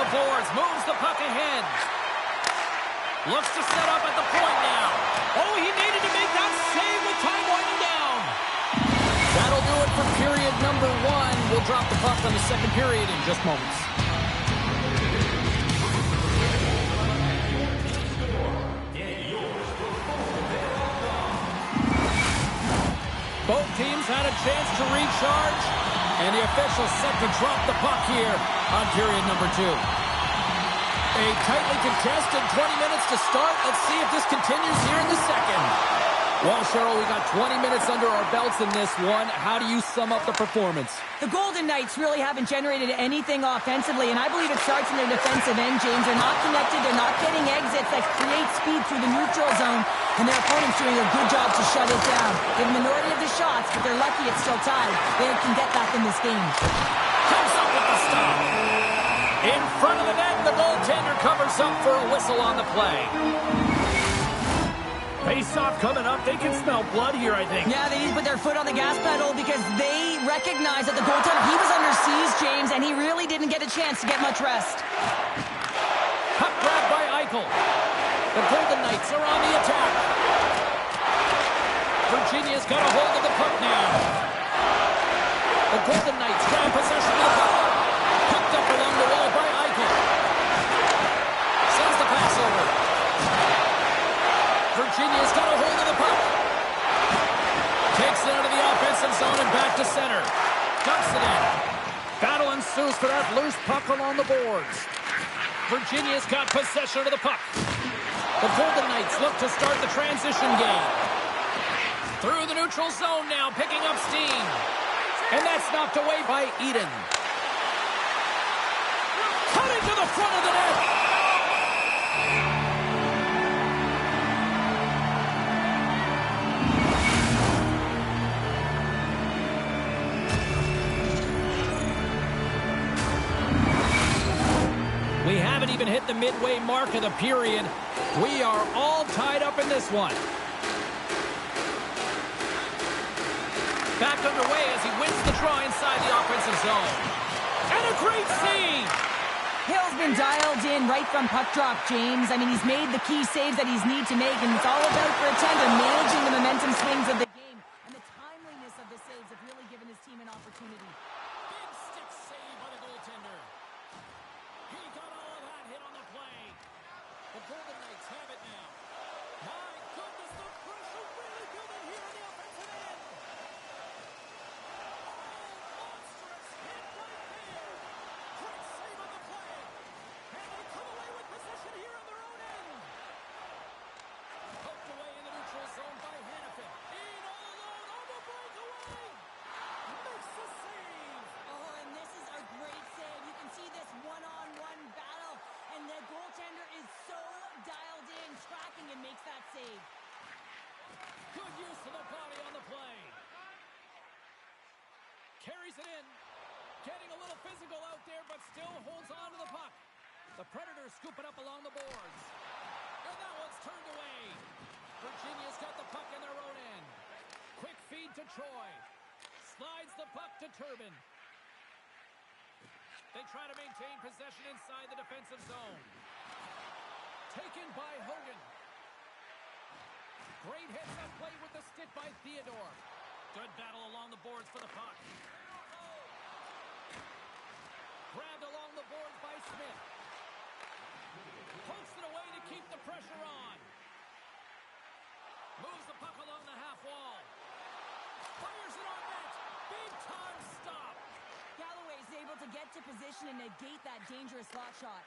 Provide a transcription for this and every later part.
boards. Moves the puck ahead. Looks to set up at the point now. Oh, he needed to make that save with time winding down. That'll do it for period number 1. We'll drop the puck on the second period in just moments. Both teams had a chance to recharge, and the officials set to drop the puck here on period number 2. A tightly contested 20 minutes to start. Let's see if this continues here in the second. Well, Cheryl, we got 20 minutes under our belts in this one. How do you sum up the performance? The Golden Knights really haven't generated anything offensively, and I believe it starts in their defensive end, James. They're not connected. They're not getting exits that create speed through the neutral zone, and their opponent's doing a good job to shut it down. They have a minority of the shots, but they're lucky it's still tied. They can get back in this game. Comes up with the stop. In front of the net, the goaltender covers up for a whistle on the play. Face-off coming up. They can smell blood here, I think. Yeah, they need to put their foot on the gas pedal because they recognize that the goaltender, he was under siege, James, and he really didn't get a chance to get much rest. Puck grabbed by Eichel. The Golden Knights are on the attack. Virginia's got a hold of the puck now. The Golden Knights grab possession of the puck. Picked up along the wall by Eichel. Sends the pass over. Virginia's got a hold of the puck. Takes it out of the offensive zone and back to center. Dumps it in. Battle ensues for that loose puck along the boards. Virginia's got possession of the puck. The Golden Knights look to start the transition game. Through the neutral zone now, picking up steam. And that's knocked away by Eden. Cutting to the front of the net. We haven't even hit the midway mark of the period. We are all tied up in this one. Back underway as he wins the draw inside the offensive zone. And a great save! Hill's been dialed in right from puck drop, James. I mean, he's made the key saves that he's need to make, and it's all about for a tender managing the momentum swings of the game. And the timeliness of the saves have really given his team an opportunity. Big stick save by the goaltender. He got all of that hit on the play. The Golden Knights have it now. My goodness, the pressure really building here in the offensive end. Oh, monstrous hit right there. Great save on the play. And they come away with possession here on their own end. Poked away in the neutral zone by Hannafin. In all alone on the breakaway. Makes the save. Oh, and this is a great save. You can see this one-on-one battle, and the goaltender is so dialed in, tracking, and makes that save. Good use of the body on the play. Carries it in. Getting a little physical out there, but still holds on to the puck. The Predators scoop it up along the boards. And that one's turned away. Virginia's got the puck in their own end. Quick feed to Troy. Slides the puck to Turbin. They try to maintain possession inside the defensive zone. Taken by Hogan. Great heads-up play with the stick by Theodore. Good battle along the boards for the puck. Grabbed along the boards by Smith. Pokes it away to keep the pressure on. Moves the puck along the half wall. Fires it on net. Big time stop. Galloway is able to get to position and negate that dangerous slot shot.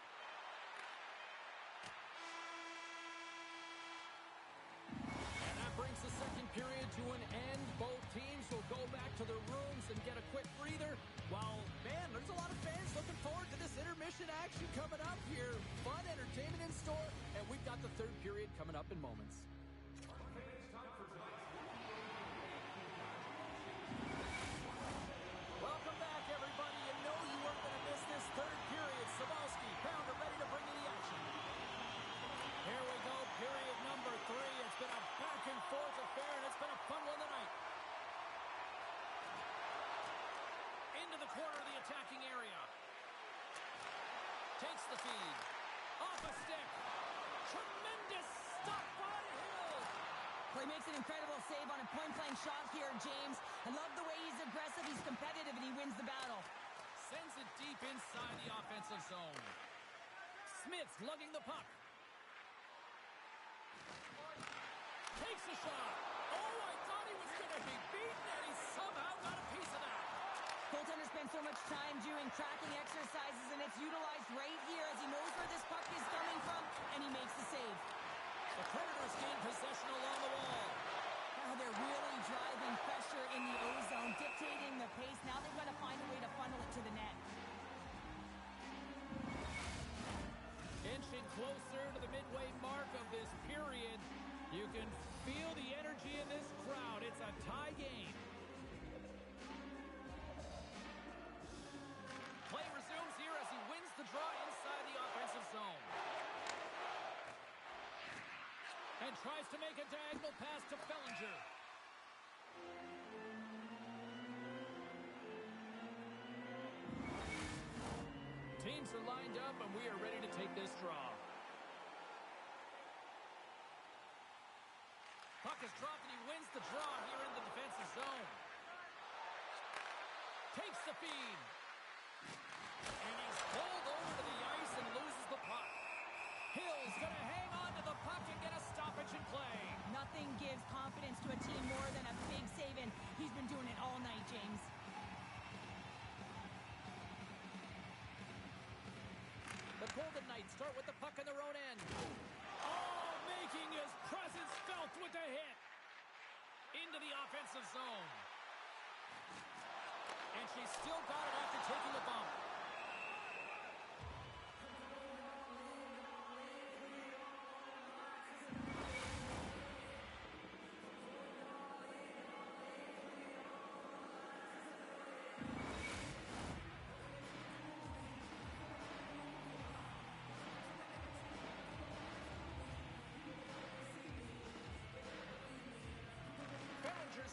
And that brings the second period to an end. Both teams will go back to their rooms and get a quick breather. While, man, there's a lot of fans looking forward to this intermission action coming up here. Fun entertainment in store, and we've got the third period coming up in moments. Welcome back, everybody. You know you weren't going to miss this third period. Sabalski, Pounder ready to bring you the action. Here we go, period number 3. It's been a back-and-forth affair, and it's been a fun one tonight. Into the corner of the attacking area. Takes the feed. Off a stick. Tremendous stop by Hill. Well, he makes an incredible save on a point-blank shot here, James. I love the way he's aggressive, he's competitive, and he wins the battle. Sends it deep inside the offensive zone. Smith's lugging the puck. Takes a shot. Oh, I thought he was going to be beaten, and he somehow got a piece of that. Goaltender spends so much time doing tracking exercises, and it's utilized right here as he knows where this puck is coming from, and he makes the save. The Predators gain possession along the wall. Now they're really driving pressure in the O-zone, dictating the pace. Now they've got to find a way to funnel it to the net. Inching closer to the midway mark of this period. You can feel the energy in this crowd. It's a tie game. Play resumes here as he wins the draw inside the offensive zone. And tries to make a diagonal pass to Bellinger. Teams are lined up, and we are ready to take this draw. Puck is dropped, and he wins the draw here in the defensive zone. Takes the feed. And he's pulled over to the ice and loses the puck. Hill's going to hang on to the puck and get a stoppage in play. Nothing gives confidence to a team more than a big save, and he's been doing it all night, James. The Golden Knights start with the puck in their own end. Oh, making his presence felt with the hit. Into the offensive zone. And she's still got it after taking a bump.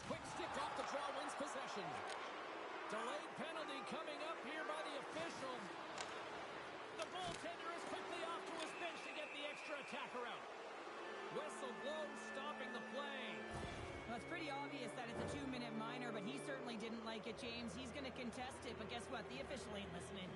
Quick stick off the draw wins possession. Delayed penalty coming up here by the official. The goaltender is quickly off to his bench to get the extra attacker out. Whistle blows, stopping the play. Well, it's pretty obvious that it's a 2-minute minor, but he certainly didn't like it, James. He's going to contest it, but guess what? The official ain't listening.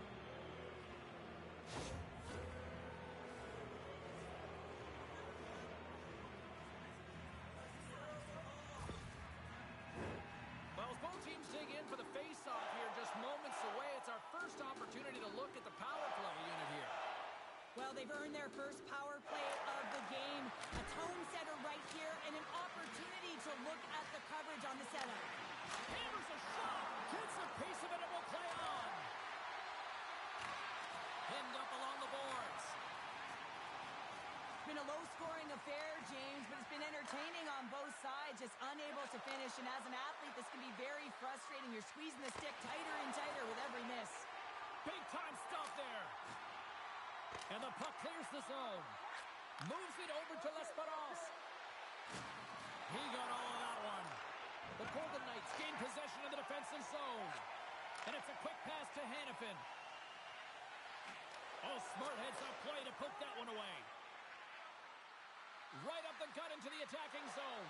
Well, as both teams dig in for the face-off here, just moments away, it's our first opportunity to look at the power play unit here. Well, they've earned their first power play of the game. A tone setter right here and an opportunity to look at the coverage on the setup. Hammers a shot, gets a piece of it, and will play on. Pinned up along the boards. It's been a low-scoring affair, James, but it's been entertaining on both sides, just unable to finish. And as an athlete, this can be very frustrating. You're squeezing the stick tighter and tighter with every miss. Big-time stop there. And the puck clears the zone. Moves it over to L'Esperance. He got all of that one. The Golden Knights gain possession of the defensive zone. And it's a quick pass to Hanifin. Oh, smart heads-up play to poke that one away. Right up the gut into the attacking zone.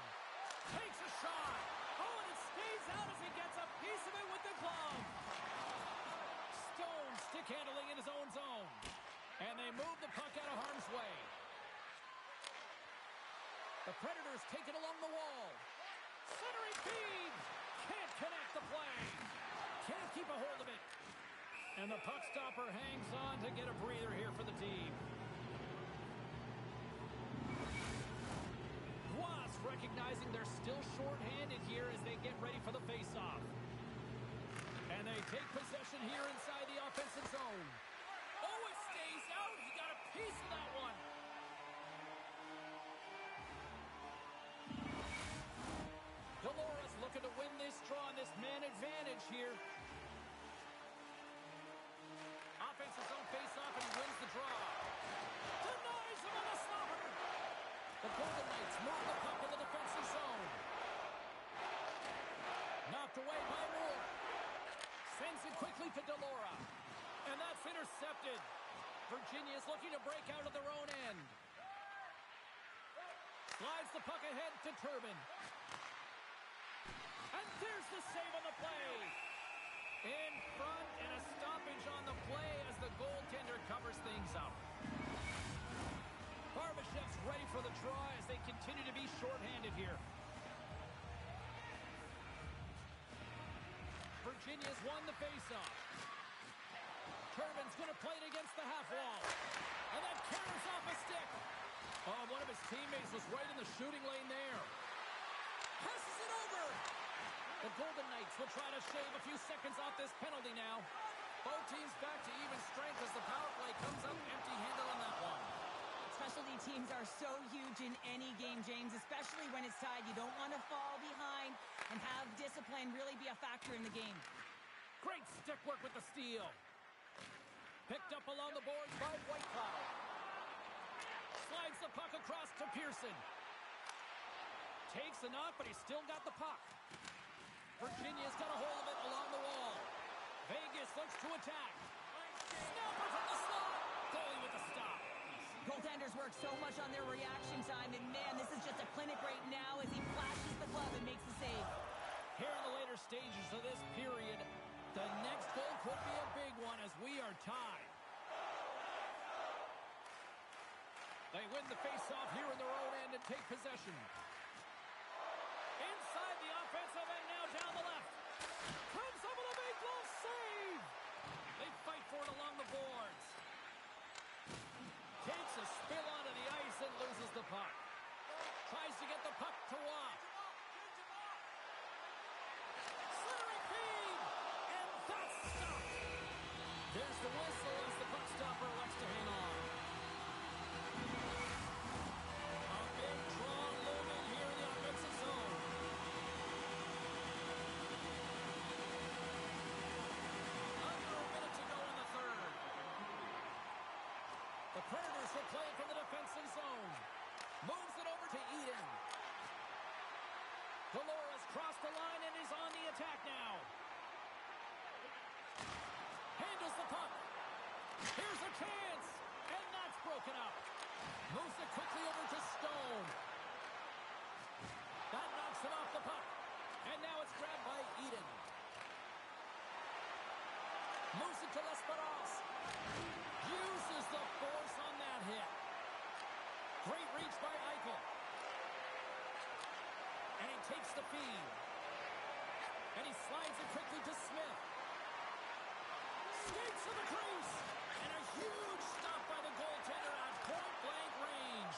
Takes a shot. Oh, and it stays out as he gets a piece of it with the glove. Stone stick handling in his own zone. And they move the puck out of harm's way. The Predators take it along the wall. Centering feed. Can't connect the play. Can't keep a hold of it. And the puck stopper hangs on to get a breather here for the team. Recognizing they're still short-handed here as they get ready for the face-off. And they take possession here inside the offensive zone. Oh, it stays out. He got a piece of that one. Delora's looking to win this draw on this man advantage here. Offensive zone face-off, and he wins the draw. Denies him on the stopper. The Golden Knights move the puck in the defensive zone. Knocked away by Moore. Sends it quickly to Delora. And that's intercepted. Virginia is looking to break out of their own end. Slides the puck ahead to Turbin. And there's the save on the play. In front, and a stoppage on the play as the goaltender covers things up. Barbashev's ready for the draw as they continue to be shorthanded here. Virginia's won the faceoff. Turbin's going to play it against the half wall. And that carries off a stick. Oh, one of his teammates was right in the shooting lane there. Passes it over. The Golden Knights will try to shave a few seconds off this penalty now. Both teams back to even strength as the power play comes up empty-handed on that one. Specialty teams are so huge in any game, James, especially when it's tied. You don't want to fall behind and have discipline really be a factor in the game. Great stick work with the steal. Picked up along the boards by Whitecloud. Slides the puck across to Pearson. Takes a knock, but he's still got the puck. Virginia's got a hold of it along the wall. Vegas looks to attack. Snapper from the slot. Goalie with a stop. Goaltenders work so much on their reaction time, and man, this is just a clinic right now as he flashes the glove and makes the save. Here in the later stages of this period, the next goal could be a big one as we are tied. They win the faceoff here in their own end and take possession. Inside the offensive end, now down the left. Comes up with a big glove save. They fight for it along the boards. Takes a spill onto the ice and loses the puck. Tries to get the puck to Watt. Slithering feed. And that's stopped. There's the whistle as the puck stopper elects to hang on. A big draw looming here in the offensive zone. Under a minute to go in the third. The Predators will play it from the defensive zone. Moves it over to Eden. Dolores crossed the line and is on the attack now. Handles the puck. Here's a chance. And that's broken up. Moves it quickly over to Stone. That knocks it off the puck. And now it's grabbed by Eden. Moves it to Lesperos. Uses the force on that hit. Great reach by Eichel. And he takes the feed. And he slides it quickly to Smith. Skates to the crease. And a huge stop by the goaltender at point-blank range.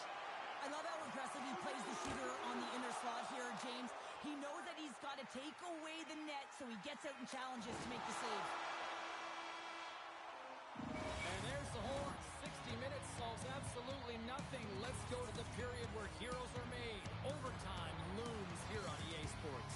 I love how aggressive he plays the shooter on the inner slot here, James. He knows that he's got to take away the net, so he gets out and challenges to make the save. And there's the horn. 60 minutes solves absolutely nothing. Let's go to the period where heroes are made. Overtime looms here on EA Sports.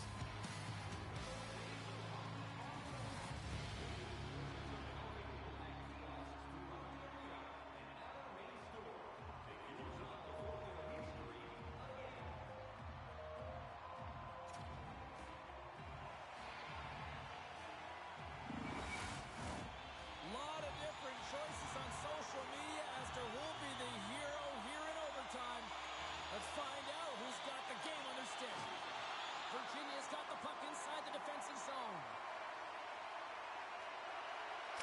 Choices on social media as to who'll be the hero here in overtime. Let's find out who's got the game on their stick. Virginia's got the puck inside the defensive zone.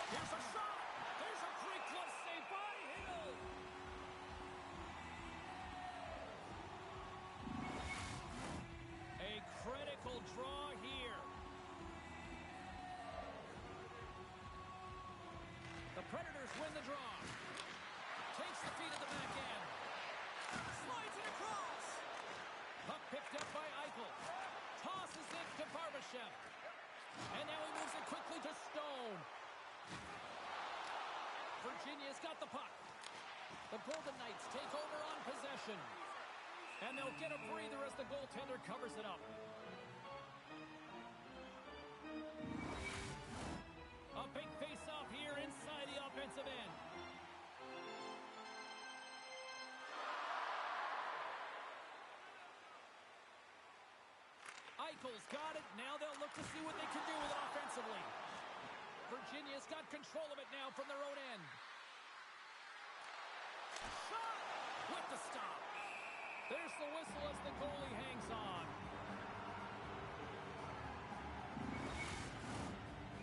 Here's a shot. There's a great glove save by Hill. A critical draw here. The Predators win the draw. Takes the feed at the back end. Slides it across. Puck picked up by Eichel. Tosses it to Barbashev. And now he moves it quickly to Stone. Virginia's got the puck. The Golden Knights take over on possession. And they'll get a breather as the goaltender covers it up. A big face-off here inside the offensive end. Eichel's got it. Now they'll look to see what they can do with it offensively. Virginia's got control of it now from their own end. There's the whistle as the goalie hangs on.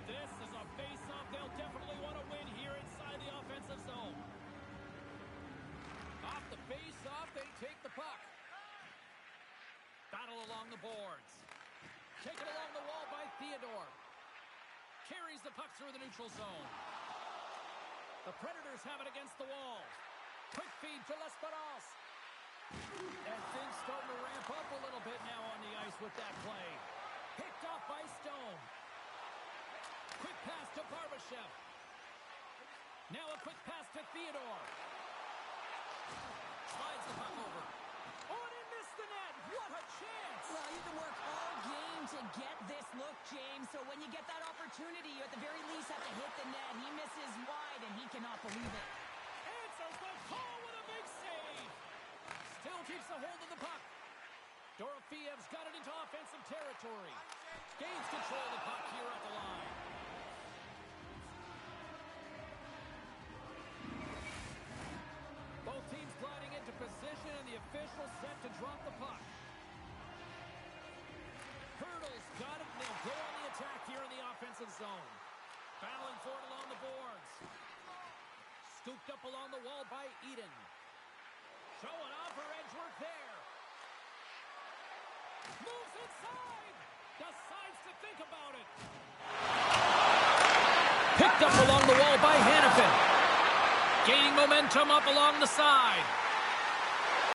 This is a face-off they'll definitely want to win here inside the offensive zone. Off the face-off, they take the puck. Battle along the boards. Taken along the wall by Theodore. Carries the puck through the neutral zone. The Predators have it against the wall. Quick feed to L'Esperance. And things starting to ramp up a little bit now on the ice with that play. Picked off by Stone. Quick pass to Barbashev. Now a quick pass to Theodore. Slides the puck over. Oh, and he missed the net. What a chance. Well, you can work all game to get this look, James. So when you get that opportunity, you at the very least have to hit the net. He misses wide, and he cannot believe it. Answers the call with a big save. Still keeps a hold of the puck. Dorofiev's got it into offensive territory. Gains control of the puck here at the line. Both teams gliding into position, and the official set to drop the puck. Hurdles got it, and they'll go on the attack here in the offensive zone. Battling for it along the boards. Scooped up along the wall by Eden. Showing off her edge work there. Moves inside. Decides to think about it. Picked up along the wall by Hannafin. Gaining momentum up along the side.